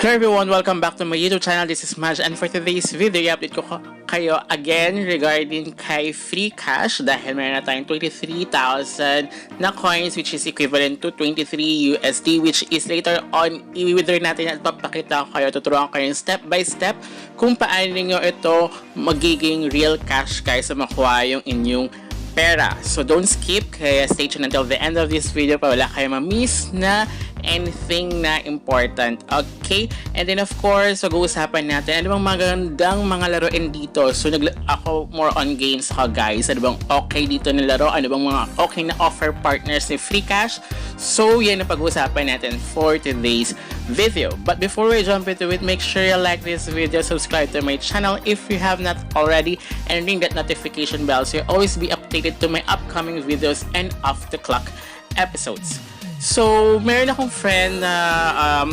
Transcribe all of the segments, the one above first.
Hello everyone, welcome back to my YouTube channel. This is Maj, and for today's video, i-update ko kayo again regarding kay Free Cash dahil meron na tayong 23,000 na coins, which is equivalent to 23 USD, which is later on i-withdraw natin at papakita ko kayo, tuturuan ko kayo step by step kung paano nyo ito magiging real cash guys sa makuha yung inyong pera. So don't skip, kaya stay tuned until the end of this video para wala kayo ma-miss na anything na important. Okay? And then of course, mag-uusapan natin ano bang magandang mga laruin dito. So ako more on games ako guys. Ano bang okay dito na laro? Ano bang mga okay na offer partners ni Free Cash? So yan ang pag-uusapan natin for today's video. But before we jump into it, make sure you like this video, subscribe to my channel if you have not already, and ring that notification bell so you'll always be updated to my upcoming videos and off the clock episodes. So, meron akong friend na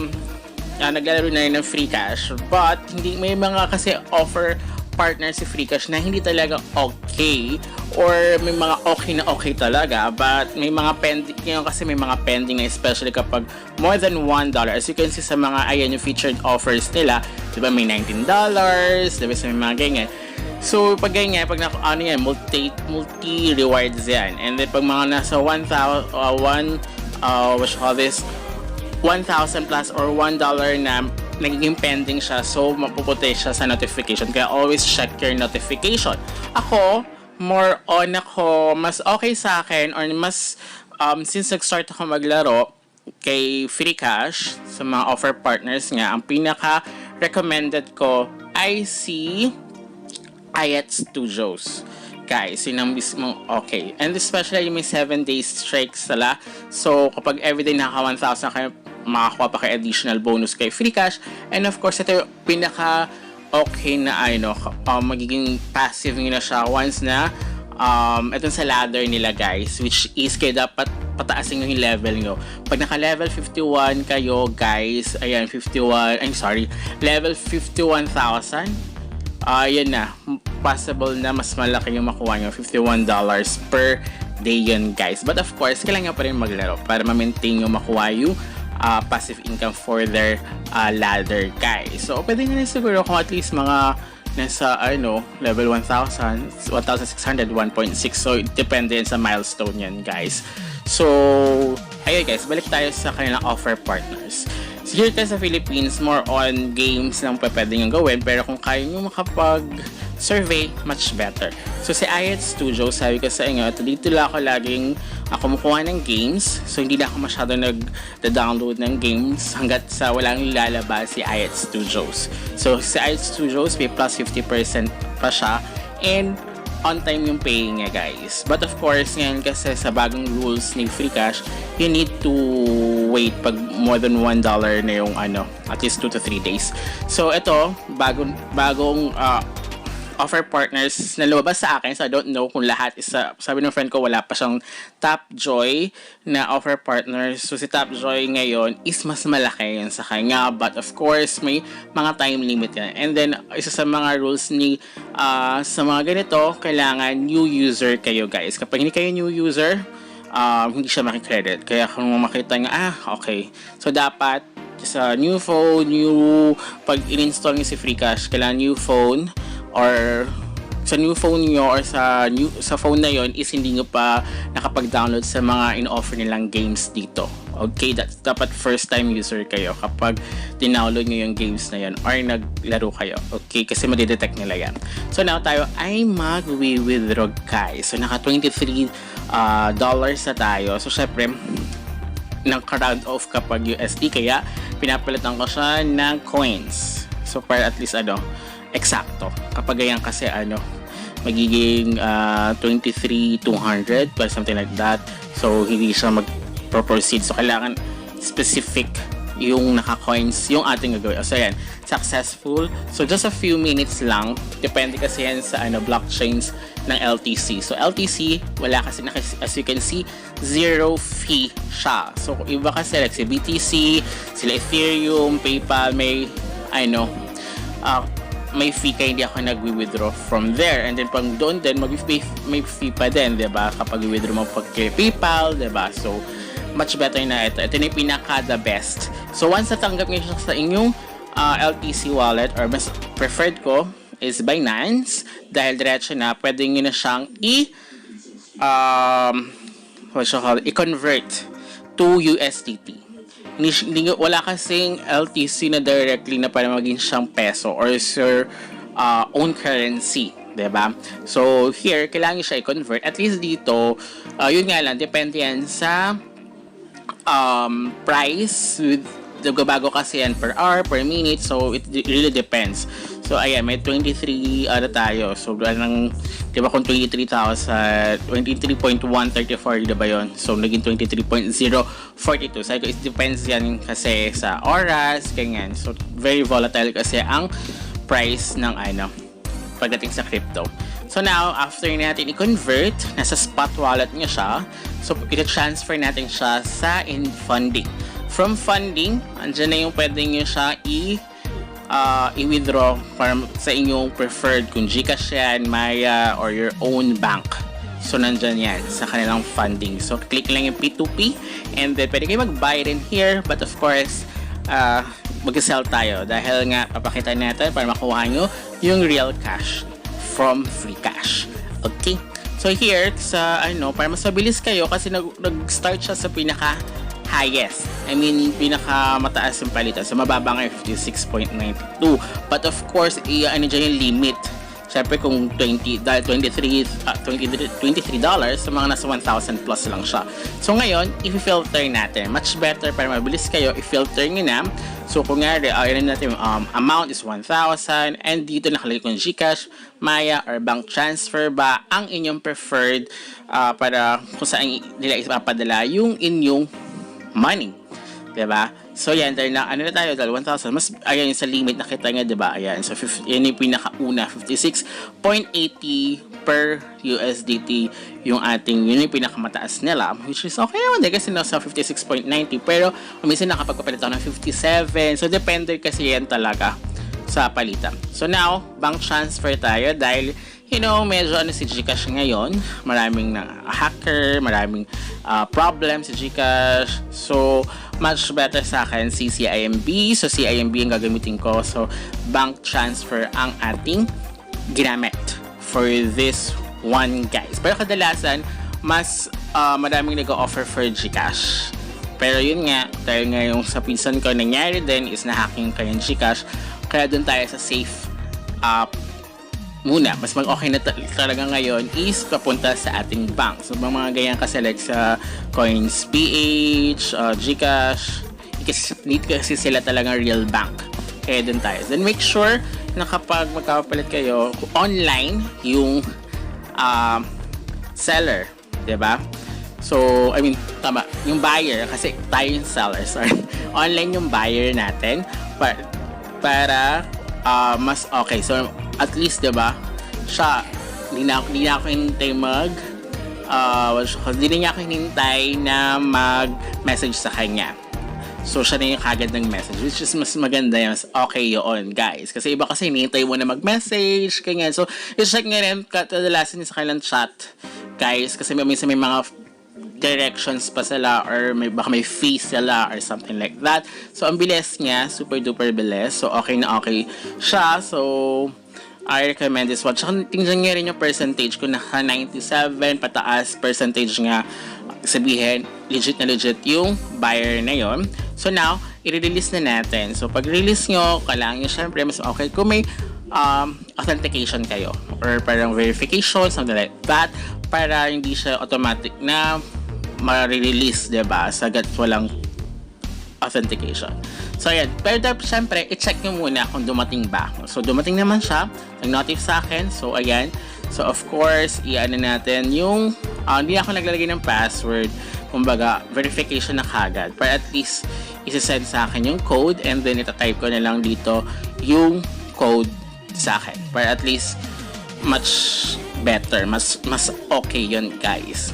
naglalaro na rin ng Free Cash, but hindi, may mga kasi offer partner si Free Cash na hindi talaga okay, or may mga okay talaga, but may mga pending yun, kasi may mga pending na, especially kapag more than $1. As you can see sa mga ayan yung featured offers nila, diba may $19, diba sa may mga ganyan. So, pag ganyan, pag ano yan, multi rewards yan. And then, pag mga nasa 1,000 plus or $1 na nagiging pending siya, so mapuputi siya sa notification. Kaya always check your notification. Ako, more on mas okay sa akin, or mas, since nag-start ako maglaro kay Free Cash, sa mga offer partners nga, ang pinaka-recommended ko ay si Ayat Studios. Guys, yun ang mismo okay. And especially yung may 7 days streaks sila. So, kapag everyday naka 1,000 kayo, makakuha pa kayo additional bonus kay Free Cash. And of course, ito yung pinaka okay na magiging passive nyo na siya once na itong sa ladder nila guys, which is kayo dapat pataasin yung level nyo. Pag naka level 51 kayo guys, ayan, level 51,000, yun na, possible na mas malaki yung makuha nyo, $51 per day yun guys. But of course, kailangan pa rin maglaro para ma-maintain yung makuha yung passive income for their ladder guys. So pwede nyo na siguro kung at least mga nasa level 1,000, 1,600, 1.6. So depende sa milestone yan guys. So ayun guys, balik tayo sa kanilang offer partners. So here tayo sa Philippines, more on games lang pwede nyo gawin, pero kung kaya nyo makapag-survey, much better. So si Ayat Studio, sabi ko sa inyo, dito lang ako laging kumukuha ng games. So hindi na ako masyado nag-download ng games hanggat sa walang lalabas si Ayat Studios. So si Ayat Studios, may plus 50% pa siya, and on time yung paying niya guys. But of course, ngayon kasi sa bagong rules ni Free Cash, you need to wait pag more than $1 na yung at least 2 to 3 days. So ito, bagong offer partners na lumabas sa akin, so I don't know kung lahat isa. Sabi ng friend ko wala pa siyang Tapjoy na offer partners. So si Tapjoy ngayon is mas malaki yan sa kanya, but of course may mga time limit yan. And then isa sa mga rules ni sa mga ganito, kailangan new user kayo guys. Kapag hindi kayo new user, hindi siya makikredit. Kaya kung makita nyo, okay, so dapat sa new phone, pag in-install nyo si Free Cash, kailangan new phone, or sa new phone nyo, or sa phone na yon is hindi nyo pa nakapag-download sa mga in-offer nilang games dito. Okay, that's dapat first time user kayo kapag dinownload nyo yung games na yon or naglaro kayo. Okay, kasi madidetect nila yan. So now tayo ay mag-withdraw guys. So naka $23 na tayo. So syempre nang-round off kapag USD, kaya pinapalitan ko siya ng coins. So para at least eksakto. Kapag ganyan kasi magiging 23,200 or something like that. So hindi siya mag-proceed. So kailangan specific yung naka-coins yung ating gagawin. So yan, successful. So just a few minutes lang. Depende kasi yan sa blockchains ng LTC. So LTC, wala kasi as you can see, zero fee siya. So iba kasi like si BTC, sila Ethereum, PayPal, may may fee kaya hindi ako nag-withdraw from there. And then pag doon din, may fee pa din, diba? Kapag withdraw mo pag kay PayPal, diba? So much better na ito. Ito na yung pinaka the best. So once natanggap nyo siya sa inyong LTC wallet or mas preferred ko is Binance dahil diretso na pwede nyo na siyang i-convert to USDT. Wala kasing LTC na directly na para maging siyang peso or your own currency. Diba? So, here, kailangan siya i-convert. At least dito, yun nga lang, depende yan sa price. Nagbabago kasi yan per hour, per minute. So, it really depends. So, ayan, may 23 tayo. So, diba kung 23.134, diba yun? So, naging 23.042. So, it depends yan kasi sa oras, ganyan. So, very volatile kasi ang price ng pagdating sa crypto. So now, after natin i-convert, nasa spot wallet niya siya. So, i-transfer natin siya sa InFunding. From funding, andyan na yung pwede nyo siya i-withdraw para sa inyong preferred, kung GCash yan, Maya, or your own bank. So, nandyan yan sa kanilang funding. So, click lang yung P2P and then pwede kayo mag-buy rin here. But of course, mag-sell tayo dahil nga papakita natin para makuha nyo yung real cash from free cash. Okay? So here, para mas mabilis kayo kasi nag-start siya sa pinaka-highest. Pinaka-mataas yung palitan. So mababa nga 56.92. But of course, dyan yung limit. Siyempre kung $23 sa mga nasa 1,000 plus lang siya. So ngayon, i-filter natin. Much better para mabilis kayo, i-filter nyo na. So kung nga, amount is 1,000 and dito nakalagay kung GCash, Maya, or bank transfer ba ang inyong preferred para kung saan nila ipapadala yung inyong money. Diba? So yan, dahil na tayo, dahil 1,000, mas ayan yung sa limit nakita nga, diba? Ayan, so yan yung pinakauna, 56.80 per USDT yung ating, yun yung pinakamataas nila, which is okay naman din kasi nasa 56.90, pero minsan nakapagpapalit ako ng 57, so depende kasi yan talaga sa palitan. So now, bank transfer tayo dahil medyo si GCash ngayon, maraming hacker, maraming problem si GCash. So, much better sa akin si CIMB. So, CIMB ang gagamitin ko. So, bank transfer ang ating ginamit for this one, guys. Pero kadalasan, mas maraming nag-offer for GCash. Pero yun nga, dahil nga yung sa pinsan ko nangyari din is na-hacking kayo ng GCash. Kaya dun tayo sa safe muna, mas mag-okay na talaga ngayon is papunta sa ating bank. So, mga ganyan kasi like sa Coins PH, GCash, need kasi sila talagang real bank. Kaya dun tayo. Then make sure na kapag magkapalit kayo, online yung seller. Diba? So, tama, yung buyer, kasi tayo yung seller, sorry. Online yung buyer natin para mas okay. So, at least, diba, siya, hindi na ako hinintay hindi niya ako hinintay na mag-message sa kanya. So, siya na yung kagad ng message, which is mas maganda yan, mas okay yun, guys. Kasi iba kasi hinintay mo na mag-message, kanya. So, i-check nga rin, kadalasan sa kanilang chat, guys, kasi minsan may mga directions pa sila or baka may fee sila or something like that. So, ang bilis niya, super duper bilis. So, okay na okay siya. So, I recommend this one. Tsaka tingnan niya rin yung percentage. Kung naka 97 pataas percentage nga, sabihin legit na legit yung buyer na yon. So now, i-release na natin. So pag release nyo, kailangan nyo syempre mas okay kung may authentication kayo or parang verification, something like that, para hindi siya automatic na ma-release, diba? Sagat walang authentication. So, ayan. Pero syempre, i-check nyo muna kung dumating ba. So, dumating naman siya. Nag-notify sa akin. So, ayan. So, of course, i-ano natin yung hindi ako naglalagay ng password. Kumbaga, verification na kagad. Para at least, isi-send sa akin yung code and then itatype ko na lang dito yung code sa akin. Para at least, much better. Mas okay yun, guys.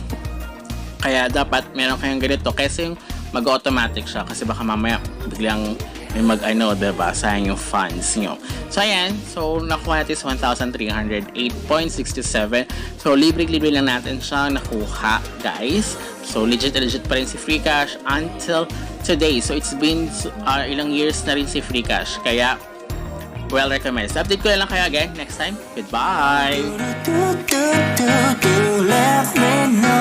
Kaya dapat meron kayong ganito kasi yung mag-automatic siya kasi baka mamaya biglang may diba? Sayang yung funds nyo. So, ayan. So, nakuha natin is 1,308.67. So, libre-libre lang natin siya nakuha, guys. So, legit pa rin si Freecash until today. So, it's been ilang years na rin si Freecash. Kaya, well recommended. So, update ko na lang kayo again next time. Goodbye! Let me know.